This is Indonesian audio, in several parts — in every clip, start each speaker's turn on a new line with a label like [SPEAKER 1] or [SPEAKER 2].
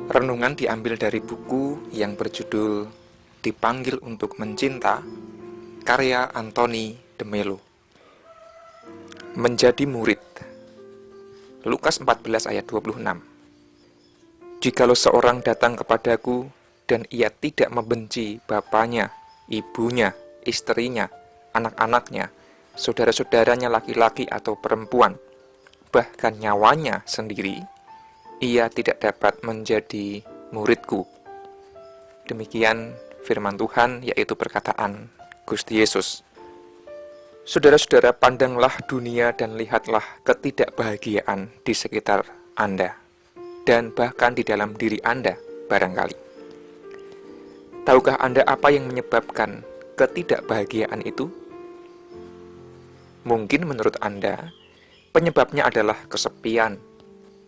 [SPEAKER 1] Renungan diambil dari buku yang berjudul Dipanggil untuk Mencinta, karya Anthony de Mello. Menjadi murid. Lukas 14 ayat 26. Jikalau seorang datang kepadaku dan ia tidak membenci bapaknya, ibunya, istrinya, anak-anaknya, saudara-saudaranya laki-laki atau perempuan, bahkan nyawanya sendiri, ia tidak dapat menjadi muridku. Demikian firman Tuhan, yaitu perkataan Gusti Yesus. Saudara-saudara, pandanglah dunia dan lihatlah ketidakbahagiaan di sekitar Anda, dan bahkan di dalam diri Anda barangkali. Tahukah Anda apa yang menyebabkan ketidakbahagiaan itu? Mungkin menurut Anda, penyebabnya adalah kesepian,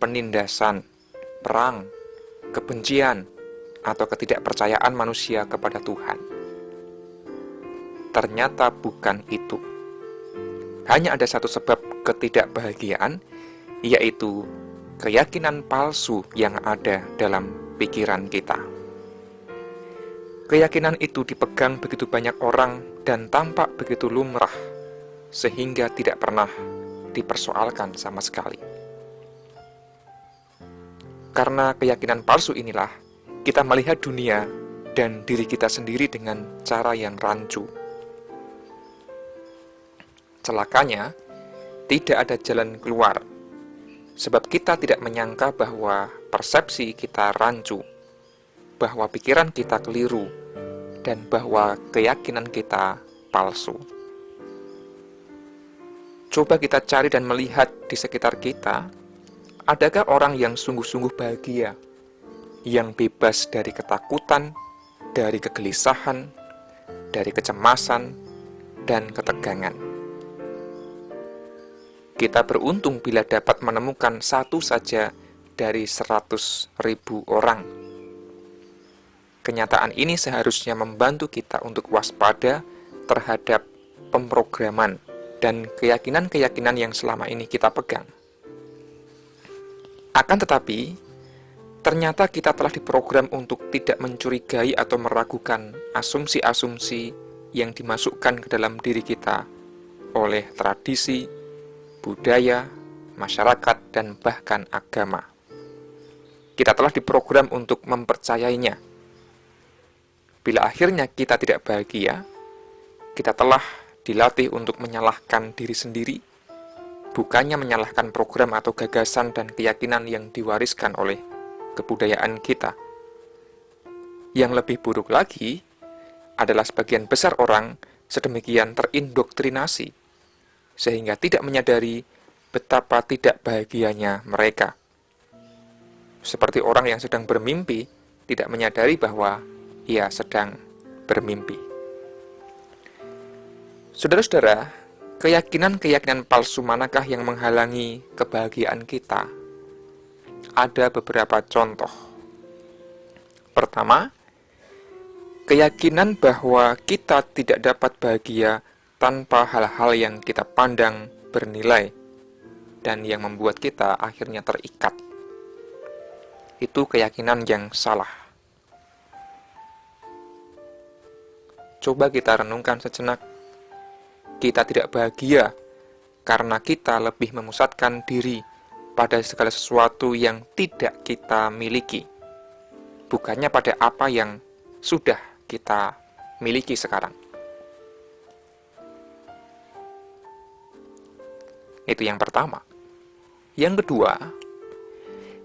[SPEAKER 1] penindasan, perang, kebencian, atau ketidakpercayaan manusia kepada Tuhan. Ternyata bukan itu. Hanya ada satu sebab ketidakbahagiaan, yaitu keyakinan palsu yang ada dalam pikiran kita. Keyakinan itu dipegang begitu banyak orang dan tampak begitu lumrah, sehingga tidak pernah dipersoalkan sama sekali. Karena keyakinan palsu inilah, kita melihat dunia dan diri kita sendiri dengan cara yang rancu. Celakanya, tidak ada jalan keluar, sebab kita tidak menyangka bahwa persepsi kita rancu, bahwa pikiran kita keliru, dan bahwa keyakinan kita palsu. Coba kita cari dan melihat di sekitar kita. Adakah orang yang sungguh-sungguh bahagia, yang bebas dari ketakutan, dari kegelisahan, dari kecemasan, dan ketegangan? Kita beruntung bila dapat menemukan satu saja dari 100.000 orang. Kenyataan ini seharusnya membantu kita untuk waspada terhadap pemrograman dan keyakinan-keyakinan yang selama ini kita pegang. Akan tetapi, ternyata kita telah diprogram untuk tidak mencurigai atau meragukan asumsi-asumsi yang dimasukkan ke dalam diri kita oleh tradisi, budaya, masyarakat, dan bahkan agama. Kita telah diprogram untuk mempercayainya. Bila akhirnya kita tidak bahagia, kita telah dilatih untuk menyalahkan diri sendiri, bukannya menyalahkan program atau gagasan dan keyakinan yang diwariskan oleh kebudayaan kita. Yang lebih buruk lagi adalah sebagian besar orang sedemikian terindoktrinasi, sehingga tidak menyadari betapa tidak bahagianya mereka. Seperti orang yang sedang bermimpi, tidak menyadari bahwa ia sedang bermimpi. Saudara-saudara, keyakinan-keyakinan palsu manakah yang menghalangi kebahagiaan kita? Ada beberapa contoh. Pertama, keyakinan bahwa kita tidak dapat bahagia tanpa hal-hal yang kita pandang bernilai dan yang membuat kita akhirnya terikat. Itu keyakinan yang salah. Coba kita renungkan sejenak. Kita tidak bahagia karena kita lebih memusatkan diri pada segala sesuatu yang tidak kita miliki, bukannya pada apa yang sudah kita miliki sekarang. Itu yang pertama. Yang kedua,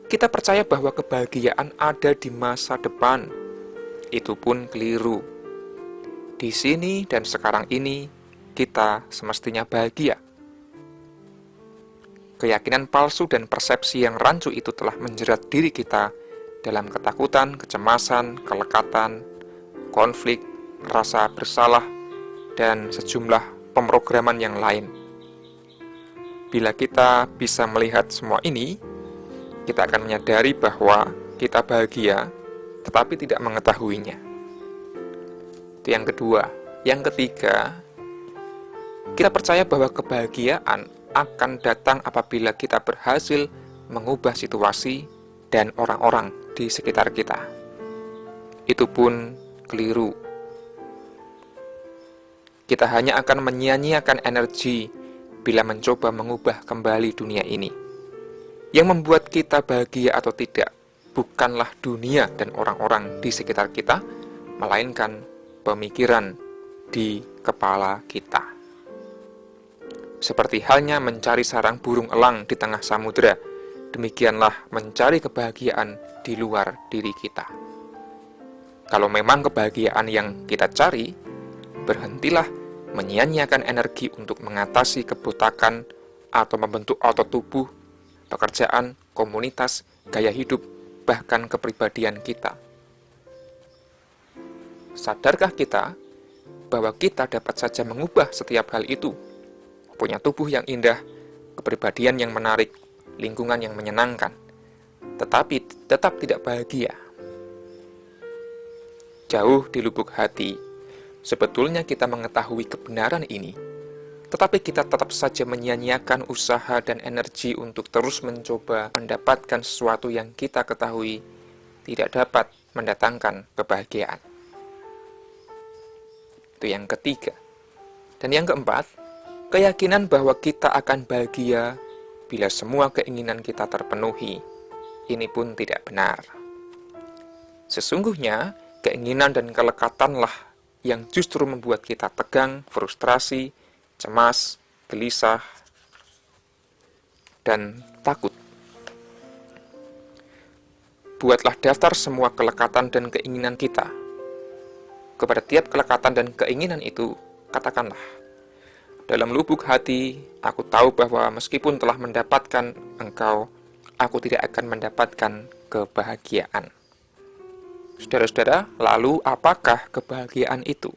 [SPEAKER 1] kita percaya bahwa kebahagiaan ada di masa depan. Itu pun keliru. Di sini dan sekarang ini, kita semestinya bahagia. Keyakinan palsu dan persepsi yang rancu itu telah menjerat diri kita dalam ketakutan, kecemasan, kelekatan, konflik, rasa bersalah, dan sejumlah pemrograman yang lain. Bila kita bisa melihat semua ini, kita akan menyadari bahwa kita bahagia, tetapi tidak mengetahuinya. Itu yang kedua. Yang ketiga, kita percaya bahwa kebahagiaan akan datang apabila kita berhasil mengubah situasi dan orang-orang di sekitar kita. Itu pun keliru. Kita hanya akan menyia-nyiakan energi bila mencoba mengubah kembali dunia ini. Yang membuat kita bahagia atau tidak bukanlah dunia dan orang-orang di sekitar kita, melainkan pemikiran di kepala kita. Seperti halnya mencari sarang burung elang di tengah samudera, demikianlah mencari kebahagiaan di luar diri kita. Kalau memang kebahagiaan yang kita cari, berhentilah menyia-nyiakan energi untuk mengatasi kebotakan atau membentuk otot tubuh, pekerjaan, komunitas, gaya hidup, bahkan kepribadian kita. Sadarkah kita bahwa kita dapat saja mengubah setiap hal itu? Punya tubuh yang indah, kepribadian yang menarik, lingkungan yang menyenangkan, tetapi tetap tidak bahagia. Jauh di lubuk hati, sebetulnya kita mengetahui kebenaran ini, tetapi kita tetap saja menyia-nyiakan usaha dan energi untuk terus mencoba mendapatkan sesuatu yang kita ketahui tidak dapat mendatangkan kebahagiaan. Itu yang ketiga. Dan yang keempat, keyakinan bahwa kita akan bahagia bila semua keinginan kita terpenuhi. Ini pun tidak benar. Sesungguhnya, keinginan dan kelekatanlah yang justru membuat kita tegang, frustrasi, cemas, gelisah, dan takut. Buatlah daftar semua kelekatan dan keinginan kita. Kepada tiap kelekatan dan keinginan itu, katakanlah, dalam lubuk hati, aku tahu bahwa meskipun telah mendapatkan engkau, aku tidak akan mendapatkan kebahagiaan. Saudara-saudara, lalu apakah kebahagiaan itu?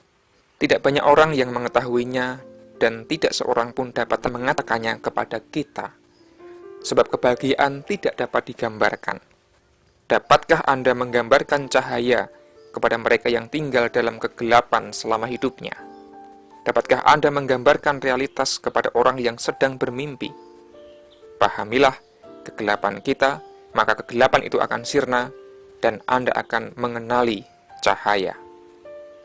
[SPEAKER 1] Tidak banyak orang yang mengetahuinya, dan tidak seorang pun dapat mengatakannya kepada kita. Sebab kebahagiaan tidak dapat digambarkan. Dapatkah Anda menggambarkan cahaya kepada mereka yang tinggal dalam kegelapan selama hidupnya? Dapatkah Anda menggambarkan realitas kepada orang yang sedang bermimpi? Pahamilah kegelapan kita, maka kegelapan itu akan sirna, dan Anda akan mengenali cahaya.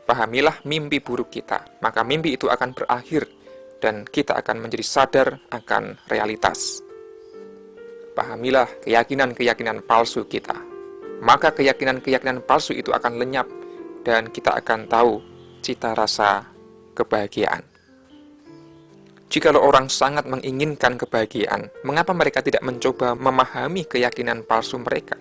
[SPEAKER 1] Pahamilah mimpi buruk kita, maka mimpi itu akan berakhir, dan kita akan menjadi sadar akan realitas. Pahamilah keyakinan-keyakinan palsu kita, maka keyakinan-keyakinan palsu itu akan lenyap, dan kita akan tahu cita rasa kebahagiaan. Jikalau orang sangat menginginkan kebahagiaan, mengapa mereka tidak mencoba memahami keyakinan palsu mereka?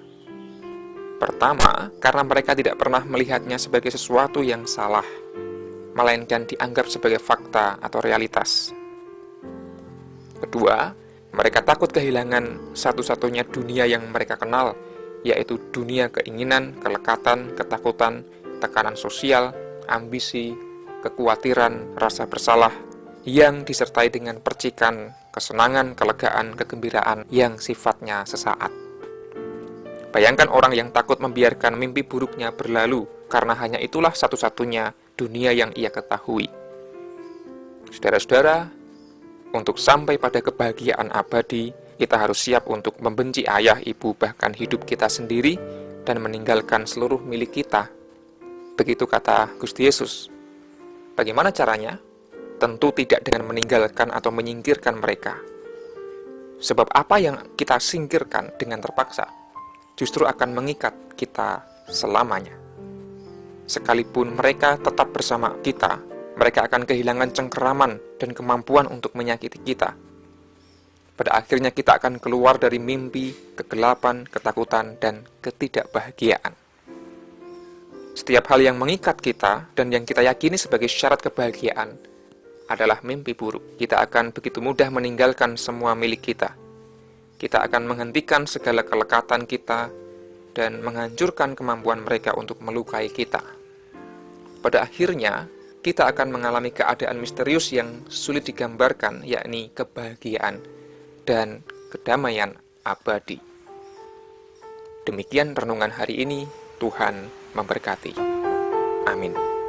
[SPEAKER 1] Pertama, karena mereka tidak pernah melihatnya sebagai sesuatu yang salah, melainkan dianggap sebagai fakta atau realitas. Kedua, mereka takut kehilangan satu-satunya dunia yang mereka kenal, yaitu dunia keinginan, kelekatan, ketakutan, tekanan sosial, ambisi, kekhawatiran, rasa bersalah, yang disertai dengan percikan, kesenangan, kelegaan, kegembiraan yang sifatnya sesaat. Bayangkan orang yang takut membiarkan mimpi buruknya berlalu, karena hanya itulah satu-satunya dunia yang ia ketahui. Saudara-saudara, untuk sampai pada kebahagiaan abadi, kita harus siap untuk membenci ayah, ibu, bahkan hidup kita sendiri, dan meninggalkan seluruh milik kita. Begitu kata Gusti Yesus. Bagaimana caranya? Tentu tidak dengan meninggalkan atau menyingkirkan mereka. Sebab apa yang kita singkirkan dengan terpaksa, justru akan mengikat kita selamanya. Sekalipun mereka tetap bersama kita, mereka akan kehilangan cengkeraman dan kemampuan untuk menyakiti kita. Pada akhirnya kita akan keluar dari mimpi, kegelapan, ketakutan, dan ketidakbahagiaan. Setiap hal yang mengikat kita dan yang kita yakini sebagai syarat kebahagiaan adalah mimpi buruk. Kita akan begitu mudah meninggalkan semua milik kita. Kita akan menghentikan segala kelekatan kita dan menghancurkan kemampuan mereka untuk melukai kita. Pada akhirnya, kita akan mengalami keadaan misterius yang sulit digambarkan, yakni kebahagiaan dan kedamaian abadi. Demikian renungan hari ini, Tuhan memberkati. Amin.